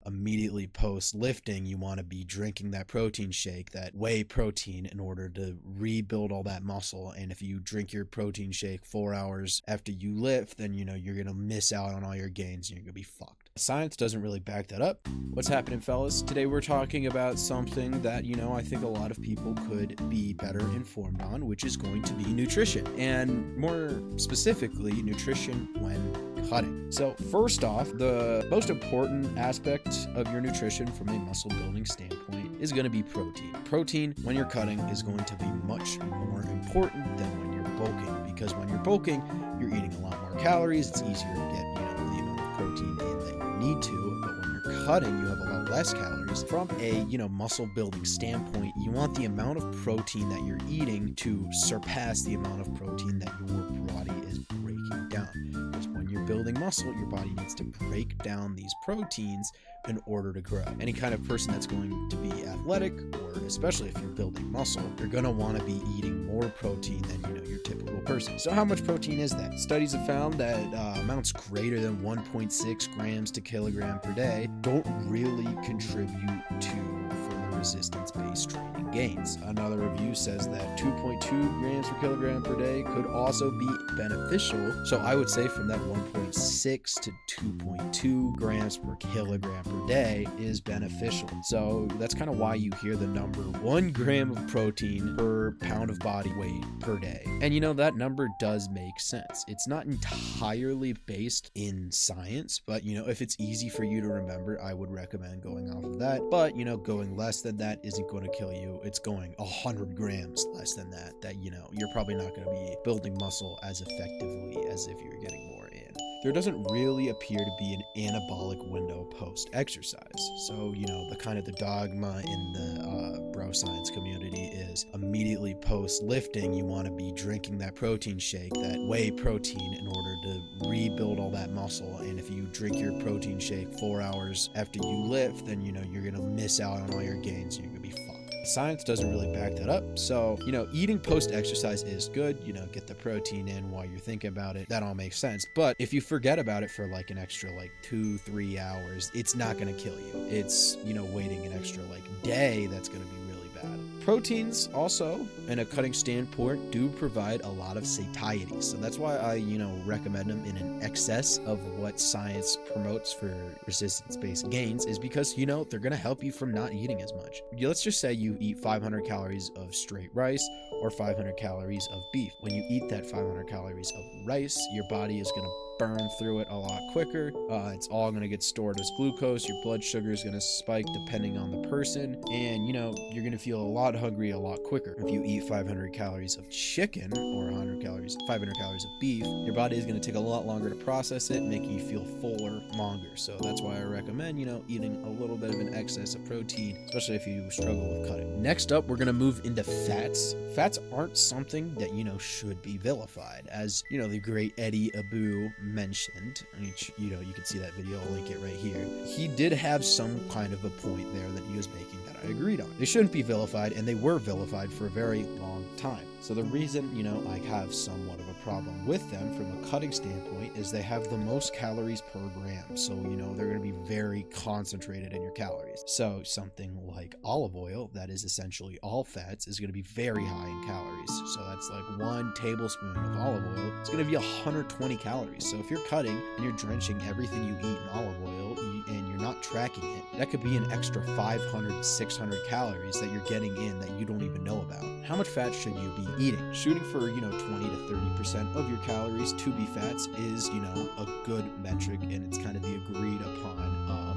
immediately post lifting, you want to be drinking that protein shake, that whey protein, in order to rebuild all that muscle. And if you drink your protein shake 4 hours after you lift, then you're gonna miss out on all your gains and you're gonna be fucked. Science doesn't really back that up. What's happening, fellas? Today we're talking about something that I think a lot of people could be better informed on, which is going to be nutrition, and more specifically nutrition when cutting. So first off, the most important aspect of your nutrition from a muscle building standpoint is going to be protein. Protein when you're cutting is going to be much more important than when you're bulking, because when you're bulking, you're eating a lot more calories. It's easier to get the amount of protein in that you need to, but when you're cutting, you have a lot less calories. From a muscle building standpoint, you want the amount of protein that you're eating to surpass the amount of protein that your body is breaking down. Because when you're building muscle, your body needs to break down these proteins in order to grow. Any kind of person that's going to be athletic, or especially if you're building muscle, you're going to want to be eating more protein than your typical person. So how much protein is that? Studies have found that amounts greater than 1.6 grams to kilogram per day don't really contribute to further resistance-based training gains. Another review says that 2.2 grams per kilogram per day could also be beneficial. So I would say from that 1.6 to 2.2 grams per kilogram per day is beneficial. So that's kind of why you hear the number 1 gram of protein per pound of body weight per day. And that number does make sense. It's not entirely based in science, but if it's easy for you to remember, I would recommend going off of that. But going less than that isn't going to kill you. It's going 100 grams less than that you're probably not going to be building muscle as effectively as if you're getting more in. There doesn't really appear to be an anabolic window post-exercise. So, the dogma in the bro science community is immediately post-lifting, you want to be drinking that protein shake, that whey protein, in order to rebuild all that muscle. And if you drink your protein shake 4 hours after you lift, then, you're going to miss out on all your gains and you're going to be fucked. Science doesn't really back that up. So, eating post-exercise is good. Get the protein in while you're thinking about it. That all makes sense. But if you forget about it for an extra 2-3 hours, it's not going to kill you. It's, waiting an extra day that's going to be really bad. Proteins also, in a cutting standpoint, do provide a lot of satiety. So that's why I, recommend them in an excess of what science promotes for resistance-based gains, is because, they're going to help you from not eating as much. Let's just say you eat 500 calories of straight rice or 500 calories of beef. When you eat that 500 calories of rice, your body is going to burn through it a lot quicker. It's all going to get stored as glucose. Your blood sugar is going to spike depending on the person, and you're going to feel a lot hungry a lot quicker. If you eat 500 calories of chicken or 500 calories of beef, your body is going to take a lot longer to process it, making you feel fuller longer. So that's why I recommend eating a little bit of an excess of protein, especially if you struggle with cutting. Next up, we're going to move into fats. Fats aren't something that should be vilified, as the great Eddie Abu mentioned, which you can see that video, I'll link it right here. He did have some kind of a point there that he was making that I agreed on. They shouldn't be vilified, and they were vilified for a very long time. So the reason, I have somewhat of a problem with them from a cutting standpoint is they have the most calories per gram. So, they're going to be very concentrated in your calories. So something like olive oil, that is essentially all fats, is going to be very high in calories. So that's 1 tablespoon of olive oil. It's going to be 120 calories. So if you're cutting and you're drenching everything you eat in olive oil and you're not tracking it, that could be an extra 500 to 600 calories that you're getting in that you don't even know about. How much fat should you be eating? Shooting for 20 to 30% of your calories to be fats is a good metric, and it's kind of the agreed upon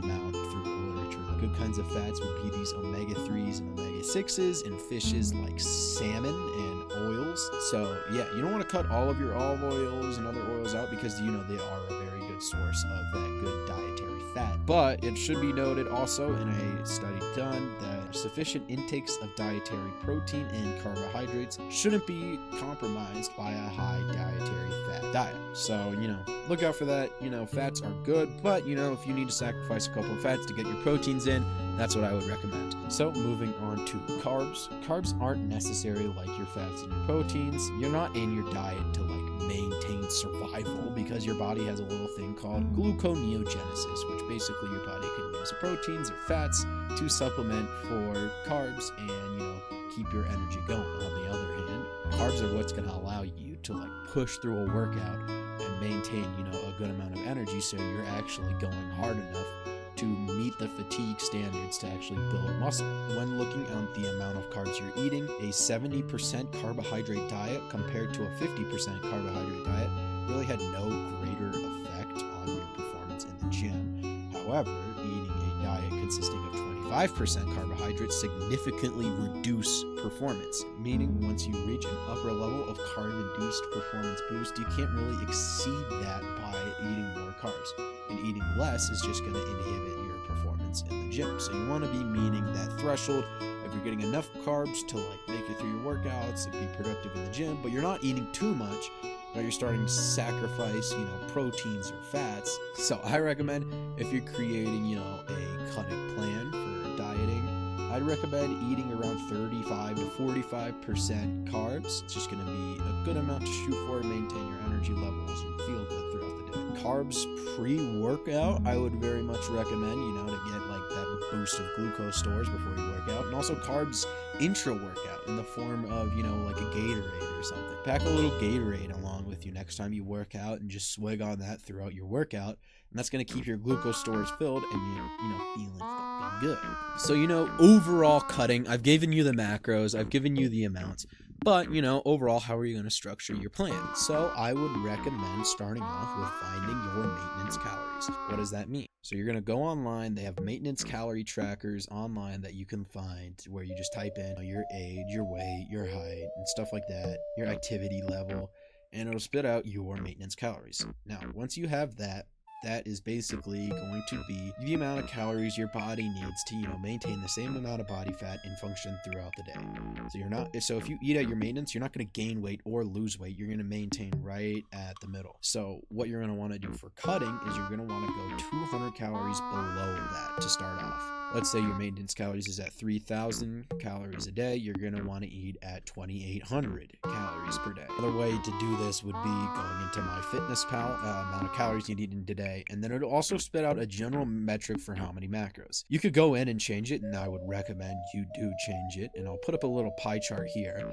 amount through the literature. The good kinds of fats would be these omega-3s and omega-6s in fishes like salmon and oils. So yeah, you don't want to cut all of your olive oils and other oils out, because they are a very good source of that good dietary fat. But it should be noted also in a study done that sufficient intakes of dietary protein and carbohydrates shouldn't be compromised by a high dietary fat diet. So, look out for that. Fats are good, but, if you need to sacrifice a couple of fats to get your proteins in, that's what I would recommend. So, moving on to carbs. Carbs aren't necessary like your fats and your proteins. You're not in your diet to maintain survival because your body has a little thing called gluconeogenesis, which basically your body can use proteins or fats to supplement for carbs and, keep your energy going. On the other hand, carbs are what's going to allow you to push through a workout and maintain, a good amount of energy, so you're actually going hard enough to meet the fatigue standards to actually build muscle. When looking at the amount of carbs you're eating, a 70% carbohydrate diet compared to a 50% carbohydrate diet really had no greater effect on your performance in the gym. However, eating a diet consisting of 25% carbohydrates significantly reduce performance, meaning once you reach an upper level of carb-induced performance boost, you can't really exceed that by eating more carbs. And eating less is just going to inhibit your performance in the gym. So you want to be meeting that threshold. If you're getting enough carbs to make it through your workouts and be productive in the gym, but you're not eating too much, or you're starting to sacrifice, proteins or fats. So I recommend, if you're creating, a cutting plan for dieting, I'd recommend eating around 35 to 45% carbs. It's just going to be a good amount to shoot for, maintain your energy levels, and feel good throughout the day. Carbs pre-workout, I would very much recommend, to get that boost of glucose stores before you work out, and also carbs intra-workout in the form of, a Gatorade or something. Pack a little Gatorade along with you next time you work out and just swig on that throughout your workout, and that's going to keep your glucose stores filled and you're, feeling fucking good. So, overall cutting, I've given you the macros, I've given you the amounts, but, overall, how are you going to structure your plan? So I would recommend starting off with finding your maintenance calories. What does that mean? So you're going to go online. They have maintenance calorie trackers online that you can find, where you just type in your age, your weight, your height, and stuff like that, your activity level, and it'll spit out your maintenance calories. Now, once you have that, that is basically going to be the amount of calories your body needs to, maintain the same amount of body fat and function throughout the day. So if you eat at your maintenance, you're not going to gain weight or lose weight. You're going to maintain right at the middle. So what you're going to want to do for cutting is you're going to want to go 200 calories below that to start off. Let's say your maintenance calories is at 3,000 calories a day. You're going to want to eat at 2,800 calories per day. Another way to do this would be going into MyFitnessPal, amount of calories you need in a day, and then it'll also spit out a general metric for how many macros. You could go in and change it, and I would recommend you do change it, and I'll put up a little pie chart here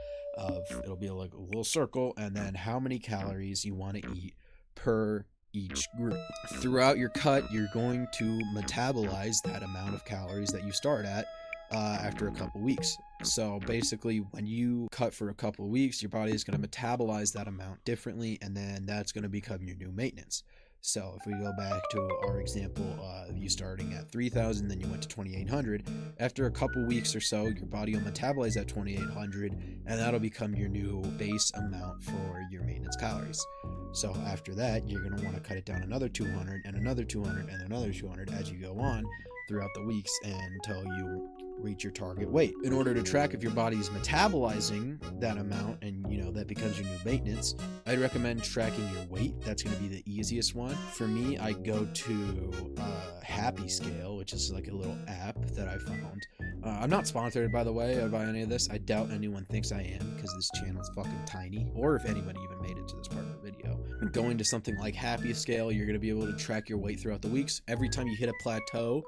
it'll be like a little circle, and then how many calories you want to eat per each group. Throughout your cut, you're going to metabolize that amount of calories that you start at after a couple weeks. So basically, when you cut for a couple weeks, your body is going to metabolize that amount differently, and then that's going to become your new maintenance. So if we go back to our example of you starting at 3,000, then you went to 2,800, after a couple weeks or so, your body will metabolize that 2,800, and that'll become your new base amount for your maintenance calories. So after that, you're going to want to cut it down another 200 and another 200 and another 200 as you go on throughout the weeks until you reach your target weight. In order to track if your body's metabolizing that amount and that becomes your new maintenance, I'd recommend tracking your weight. That's going to be the easiest one. For me, I go to Happy Scale, which is like a little app that I found. I'm not sponsored, by the way, by any of this. I doubt anyone thinks I am, because this channel's fucking tiny, or if anybody even made it to this part of the video. Going to something like Happy Scale, you're going to be able to track your weight throughout the weeks. Every time you hit a plateau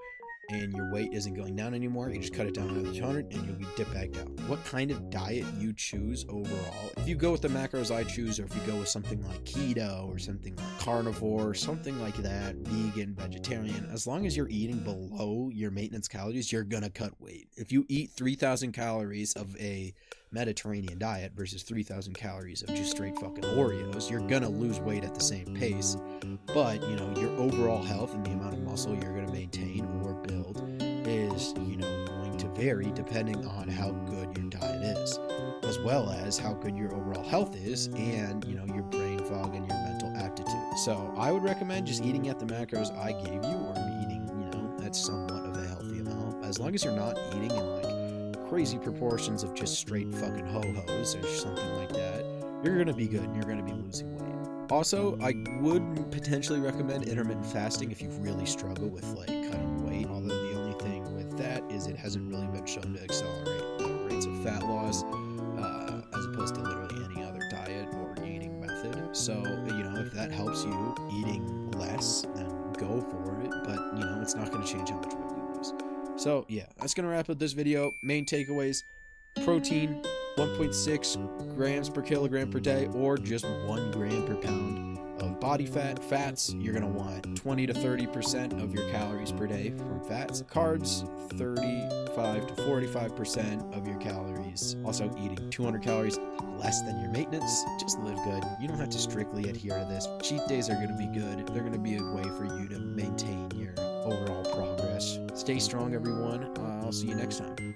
and your weight isn't going down anymore, you just cut it down another 200 and you'll be dipped back down. What kind of diet you choose overall, if you go with the macros I choose, or if you go with something like keto or something like carnivore, something like that, vegan, vegetarian, as long as you're eating below your maintenance calories, you're gonna cut weight. If you eat 3,000 calories of a Mediterranean diet versus 3,000 calories of just straight fucking Oreos, you're gonna lose weight at the same pace. But your overall health and the amount of muscle you're gonna maintain or build is going to vary depending on how good your diet is, as well as how good your overall health is, and your brain fog and your mental aptitude. So I would recommend just eating at the macros I gave you, or eating at somewhat of a healthy amount, as long as you're not eating in crazy proportions of just straight fucking ho-hos or something like that. You're gonna be good and you're gonna be losing weight. Also, I would potentially recommend intermittent fasting if you really struggle with cutting weight, although the only thing with that is it hasn't really been shown to accelerate the rates of fat loss as opposed to literally any other diet or eating method. So, if that helps you eating less, then go for it. But, it's not going to change how much weight you lose. So, yeah, that's going to wrap up this video. Main takeaways: protein, 1.6 grams per kilogram per day, or just 1 gram per pound of body fat. Fats, you're going to want 20 to 30% of your calories per day from fats. Carbs, 35 to 45% of your calories. Also, eating 200 calories less than your maintenance. Just live good. You don't have to strictly adhere to this. Cheat days are going to be good. They're going to be a way for you to maintain your overall progress. Stay strong, everyone. I'll see you next time.